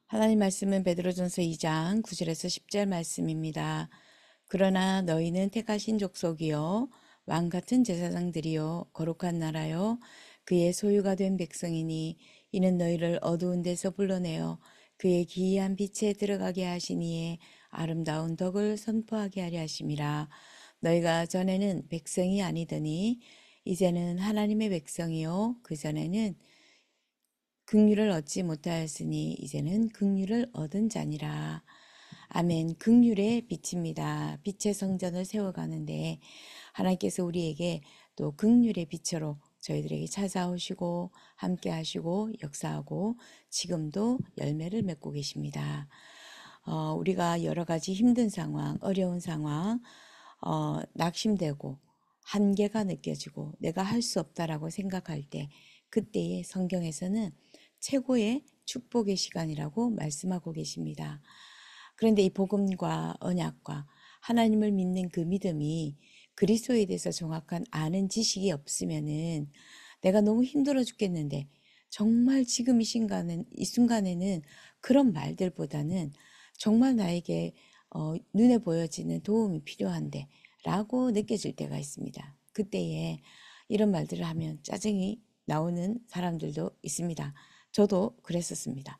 하나님 말씀은 베드로전서 2장 9절에서 10절 말씀입니다. 그러나 너희는 택하신 족속이요 왕 같은 제사장들이요 거룩한 나라요 그의 소유가 된 백성이니 이는 너희를 어두운 데서 불러내어 그의 기이한 빛에 들어가게 하시니에 아름다운 덕을 선포하게 하려 하심이라. 너희가 전에는 백성이 아니더니 이제는 하나님의 백성이요 그전에는 긍휼을 얻지 못하였으니 이제는 긍휼을 얻은 자니라. 아멘. 긍휼의 빛입니다. 빛의 성전을 세워가는데 하나님께서 우리에게 또 긍휼의 빛으로 저희들에게 찾아오시고 함께 하시고 역사하고 지금도 열매를 맺고 계십니다. 우리가 여러 가지 힘든 상황, 어려운 상황, 낙심되고 한계가 느껴지고 내가 할 수 없다라고 생각할 때 그때의 성경에서는 최고의 축복의 시간이라고 말씀하고 계십니다. 그런데 이 복음과 언약과 하나님을 믿는 그 믿음이 그리스도에 대해서 정확한 아는 지식이 없으면은 내가 너무 힘들어 죽겠는데 정말 지금 이 순간에는 그런 말들보다는 정말 나에게 눈에 보여지는 도움이 필요한데 라고 느껴질 때가 있습니다. 그때에 이런 말들을 하면 짜증이 나오는 사람들도 있습니다. 저도 그랬었습니다.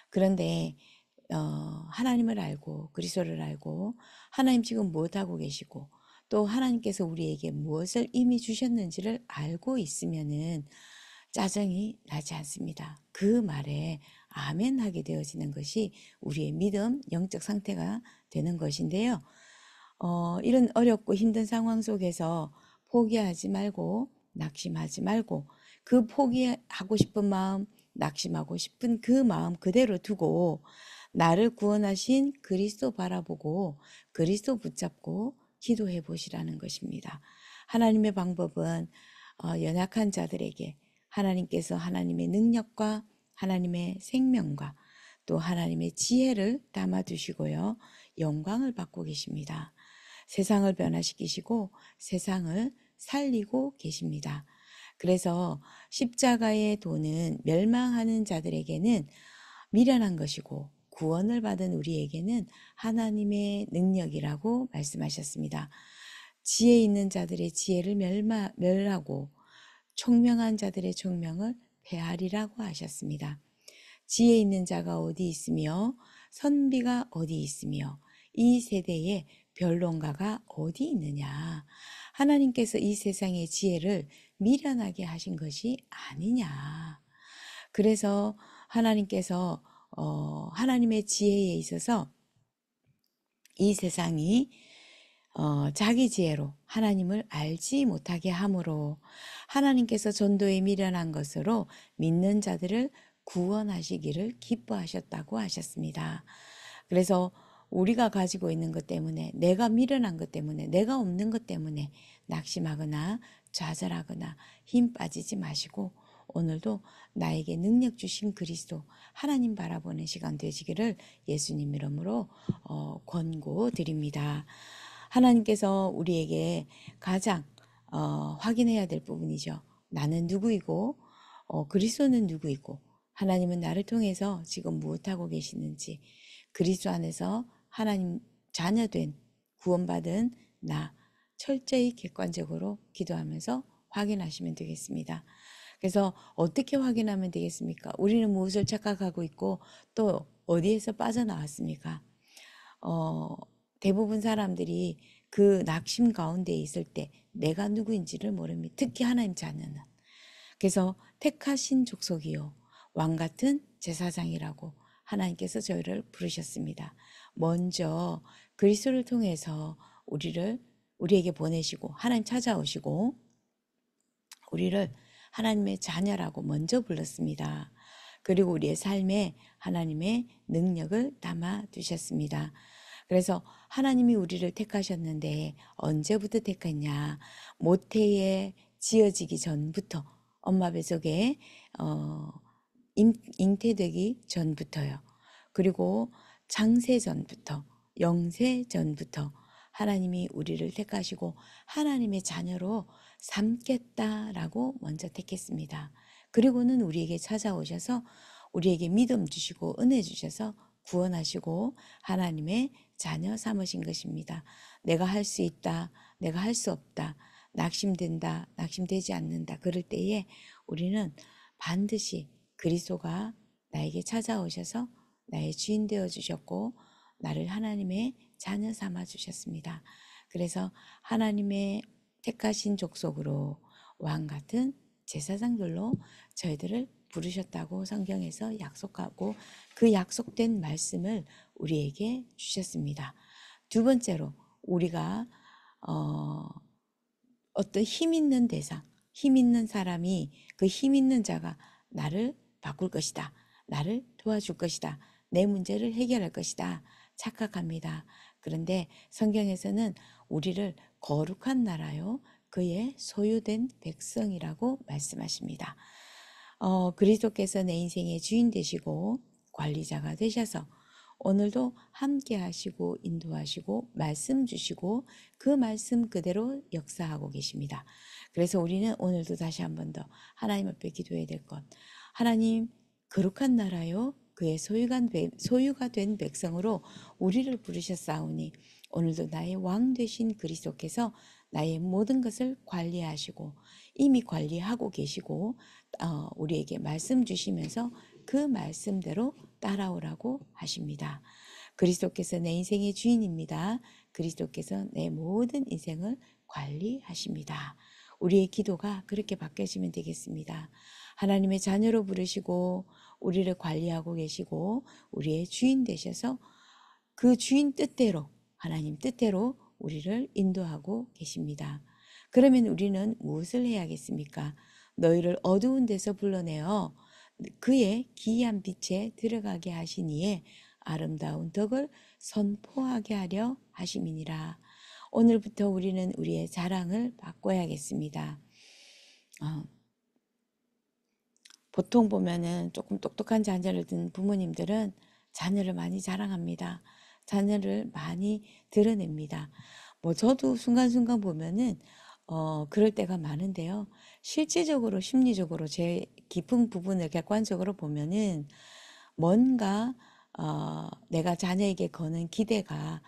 그런데 하나님을 알고 그리스도를 알고 하나님 지금 무엇하고 계시고 또 하나님께서 우리에게 무엇을 이미 주셨는지를 알고 있으면은 짜증이 나지 않습니다. 그 말에 아멘 하게 되어지는 것이 우리의 믿음, 영적 상태가 되는 것인데요. 이런 어렵고 힘든 상황 속에서 포기하지 말고 낙심하지 말고 그 포기하고 싶은 마음, 낙심하고 싶은 그 마음 그대로 두고 나를 구원하신 그리스도 바라보고 그리스도 붙잡고 기도해 보시라는 것입니다. 하나님의 방법은 연약한 자들에게 하나님께서 하나님의 능력과 하나님의 생명과 또 하나님의 지혜를 담아두시고요. 영광을 받고 계십니다. 세상을 변화시키시고 세상을 살리고 계십니다. 그래서 십자가의 도는 멸망하는 자들에게는 미련한 것이고 구원을 받은 우리에게는 하나님의 능력이라고 말씀하셨습니다. 지혜 있는 자들의 지혜를 멸하고 총명한 자들의 총명을 폐하리라고 하셨습니다. 지혜 있는 자가 어디 있으며 선비가 어디 있으며 이 세대에 변론가가 어디 있느냐. 하나님께서 이 세상의 지혜를 미련하게 하신 것이 아니냐. 그래서 하나님께서 하나님의 지혜에 있어서 이 세상이 자기 지혜로 하나님을 알지 못하게 함으로 하나님께서 전도에 미련한 것으로 믿는 자들을 구원하시기를 기뻐하셨다고 하셨습니다. 그래서 우리가 가지고 있는 것 때문에 내가 미련한 것 때문에 내가 없는 것 때문에 낙심하거나 좌절하거나 힘 빠지지 마시고 오늘도 나에게 능력 주신 그리스도 하나님 바라보는 시간 되시기를 예수님 이름으로 권고드립니다. 하나님께서 우리에게 가장 확인해야 될 부분이죠. 나는 누구이고 그리스도는 누구이고 하나님은 나를 통해서 지금 무엇하고 계시는지 그리스도 안에서 하나님 자녀된 구원받은 나 철저히 객관적으로 기도하면서 확인하시면 되겠습니다. 그래서 어떻게 확인하면 되겠습니까? 우리는 무엇을 착각하고 있고 또 어디에서 빠져나왔습니까? 어, 대부분 사람들이 그 낙심 가운데 있을 때 내가 누구인지를 모릅니다. 특히 하나님 자녀는. 그래서 택하신 족속이요. 왕 같은 제사장이라고 하나님께서 저희를 부르셨습니다. 먼저 그리스도를 통해서 우리에게 보내시고 하나님 찾아오시고 우리를 하나님의 자녀라고 먼저 불렀습니다. 그리고 우리의 삶에 하나님의 능력을 담아 두셨습니다. 그래서 하나님이 우리를 택하셨는데 언제부터 택했냐? 모태에 지어지기 전부터 엄마 뱃속에 잉태되기 전부터요. 그리고 창세 전부터 영세 전부터 하나님이 우리를 택하시고 하나님의 자녀로 삼겠다라고 먼저 택했습니다. 그리고는 우리에게 찾아오셔서 우리에게 믿음 주시고 은혜 주셔서 구원하시고 하나님의 자녀 삼으신 것입니다. 내가 할 수 있다, 내가 할 수 없다, 낙심된다, 낙심되지 않는다. 그럴 때에 우리는 반드시 그리스도가 나에게 찾아오셔서 나의 주인 되어 주셨고 나를 하나님의 자녀 삼아 주셨습니다. 그래서 하나님의 택하신 족속으로 왕 같은 제사장들로 저희들을 부르셨다고 성경에서 약속하고 그 약속된 말씀을 우리에게 주셨습니다. 두 번째로 우리가 어떤 힘 있는 대상, 힘 있는 사람이 그 힘 있는 자가 나를 바꿀 것이다. 나를 도와줄 것이다. 내 문제를 해결할 것이다. 착각합니다. 그런데 성경에서는 우리를 거룩한 나라요. 그의 소유된 백성이라고 말씀하십니다. 그리스도께서 내 인생의 주인 되시고 관리자가 되셔서 오늘도 함께 하시고 인도하시고 말씀 주시고 그 말씀 그대로 역사하고 계십니다. 그래서 우리는 오늘도 다시 한 번 더 하나님 앞에 기도해야 될 것. 하나님 거룩한 나라요 그의 소유가 된 백성으로 우리를 부르셨사오니 오늘도 나의 왕 되신 그리스도께서 나의 모든 것을 관리하시고 이미 관리하고 계시고 우리에게 말씀 주시면서 그 말씀대로 따라오라고 하십니다. 그리스도께서 내 인생의 주인입니다. 그리스도께서 내 모든 인생을 관리하십니다. 우리의 기도가 그렇게 바뀌어지면 되겠습니다. 하나님의 자녀로 부르시고 우리를 관리하고 계시고 우리의 주인 되셔서 그 주인 뜻대로 하나님 뜻대로 우리를 인도하고 계십니다. 그러면 우리는 무엇을 해야겠습니까? 너희를 어두운 데서 불러내어 그의 기이한 빛에 들어가게 하시니에 아름다운 덕을 선포하게 하려 하심이니라. 오늘부터 우리는 우리의 자랑을 바꿔야겠습니다. 보통 보면은 조금 똑똑한 자녀를 둔 부모님들은 자녀를 많이 자랑합니다. 자녀를 많이 드러냅니다. 저도 순간순간 보면은 그럴 때가 많은데요. 실질적으로 심리적으로 제 깊은 부분을 객관적으로 보면은 뭔가 내가 자녀에게 거는 기대가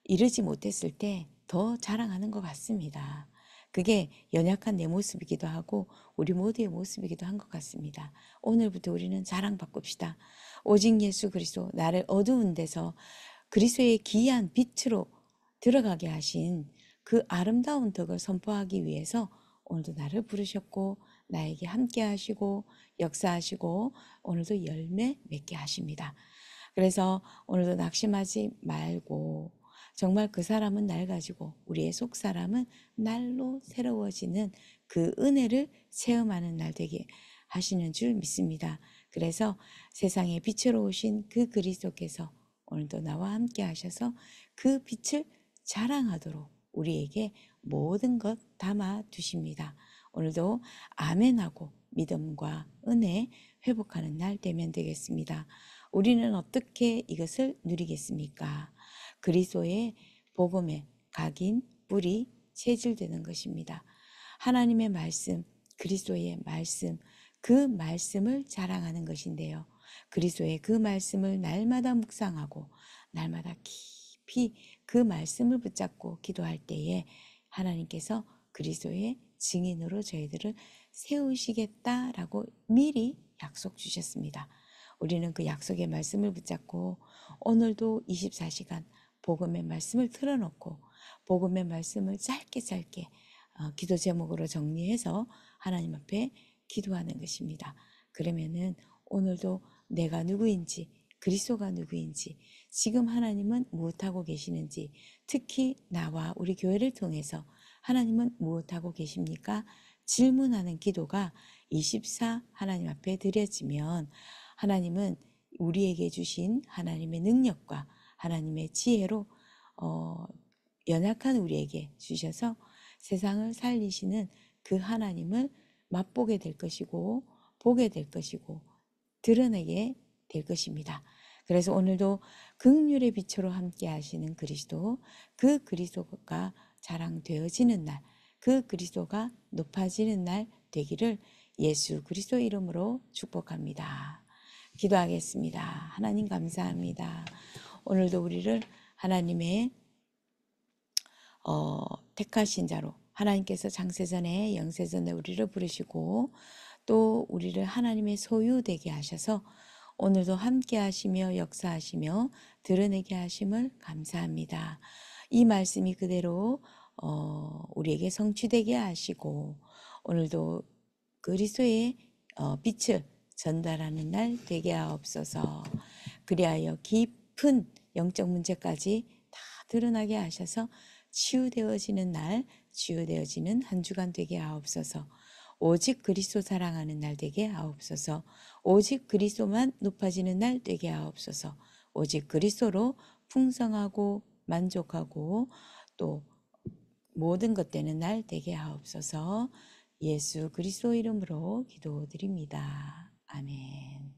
이르지 못했을 때 더 자랑하는 것 같습니다. 그게 연약한 내 모습이기도 하고 우리 모두의 모습이기도 한 것 같습니다. 오늘부터 우리는 자랑 바꿉시다. 오직 예수 그리스도 나를 어두운 데서 그리스도의 기이한 빛으로 들어가게 하신 그 아름다운 덕을 선포하기 위해서 오늘도 나를 부르셨고 나에게 함께 하시고 역사하시고 오늘도 열매 맺게 하십니다. 그래서 오늘도 낙심하지 말고 정말 그 사람은 날 가지고 우리의 속 사람은 날로 새로워지는 그 은혜를 체험하는 날 되게 하시는 줄 믿습니다. 그래서 세상에 빛으로 오신 그 그리스도께서 오늘도 나와 함께 하셔서 그 빛을 자랑하도록 우리에게 모든 것 담아 두십니다. 오늘도 아멘하고 믿음과 은혜 회복하는 날 되면 되겠습니다. 우리는 어떻게 이것을 누리겠습니까? 그리스도의 복음에 각인, 뿌리, 체질되는 것입니다. 하나님의 말씀, 그리스도의 말씀, 그 말씀을 자랑하는 것인데요. 그리스도의 그 말씀을 날마다 묵상하고 날마다 깊이 그 말씀을 붙잡고 기도할 때에 하나님께서 그리스도의 증인으로 저희들을 세우시겠다라고 미리 약속 주셨습니다. 우리는 그 약속의 말씀을 붙잡고 오늘도 24시간 복음의 말씀을 틀어놓고 복음의 말씀을 짧게 기도 제목으로 정리해서 하나님 앞에 기도하는 것입니다. 그러면은 오늘도 내가 누구인지 그리스도가 누구인지 지금 하나님은 무엇하고 계시는지 특히 나와 우리 교회를 통해서 하나님은 무엇하고 계십니까? 질문하는 기도가 24 하나님 앞에 드려지면 하나님은 우리에게 주신 하나님의 능력과 하나님의 지혜로 연약한 우리에게 주셔서 세상을 살리시는 그 하나님을 맛보게 될 것이고 보게 될 것이고 드러내게 될 것입니다. 그래서 오늘도 긍휼의 빛으로 함께 하시는 그리스도, 그 그리스도가 자랑되어지는 날, 그 그리스도가 높아지는 날 되기를 예수 그리스도 이름으로 축복합니다. 기도하겠습니다. 하나님 감사합니다. 오늘도 우리를 하나님의 택하신 자로 하나님께서 장세전에 영세전에 우리를 부르시고 또 우리를 하나님의 소유되게 하셔서 오늘도 함께 하시며 역사하시며 드러내게 하심을 감사합니다. 이 말씀이 그대로 우리에게 성취되게 하시고 오늘도 그리스도의 빛을 전달하는 날 되게 하옵소서. 그리하여 깊은 영적 문제까지 다 드러나게 하셔서 치유되어지는 날, 치유되어지는 한 주간 되게 하옵소서. 오직 그리스도 사랑하는 날 되게 하옵소서. 오직 그리스도만 높아지는 날 되게 하옵소서. 오직 그리스도로 풍성하고 만족하고 또 모든 것 되는 날 되게 하옵소서. 예수 그리스도 이름으로 기도드립니다. 아멘.